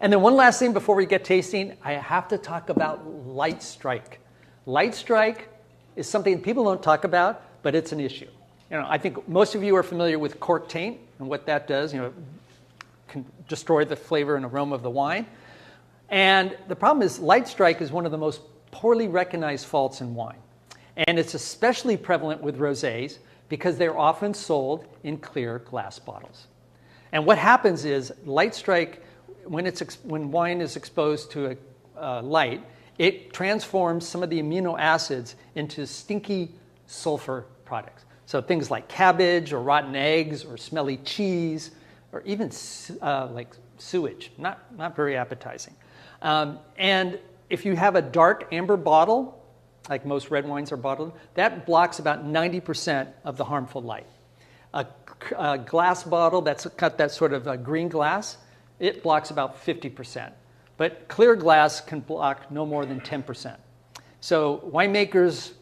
And then one last thing before we get tasting, I have to talk about light strike. Light strike is something people don't talk about, but it's an issue. I think most of you are familiar with cork taint and what that does. Can destroy the flavor and aroma of the wine. And the problem is light strike is one of the most poorly recognized faults in wine. And it's especially prevalent with rosés because they're often sold in clear glass bottles. And what happens is light strike, when wine is exposed to light, it transforms some of the amino acids into stinky sulfur products. So things like cabbage or rotten eggs or smelly cheese or even like sewage, not very appetizing. And if you have a dark amber bottle, like most red wines are bottled, that blocks about 90% of the harmful light. A glass bottle that's got that sort of green glass, it blocks about 50%. But clear glass can block no more than 10%. So winemakers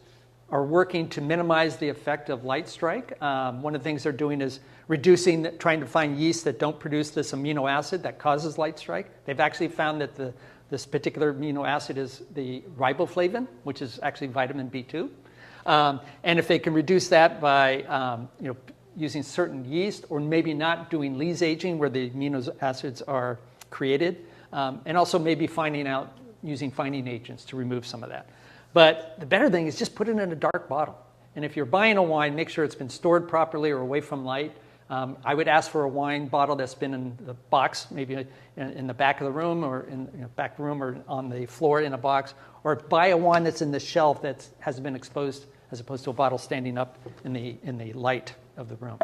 are working to minimize the effect of light strike. One of the things they're doing is trying to find yeasts that don't produce this amino acid that causes light strike. They've actually found that this particular amino acid is the riboflavin, which is actually vitamin B2. And if they can reduce that by using certain yeast or maybe not doing lees aging where the amino acids are created, and also maybe using finding agents to remove some of that. But the better thing is just put it in a dark bottle. And if you're buying a wine, make sure it's been stored properly or away from light. I would ask for a wine bottle that's been in the box, maybe in the back of the room or in the back room or on the floor in a box, or buy a wine that's in the shelf that has been exposed as opposed to a bottle standing up in the light of the room.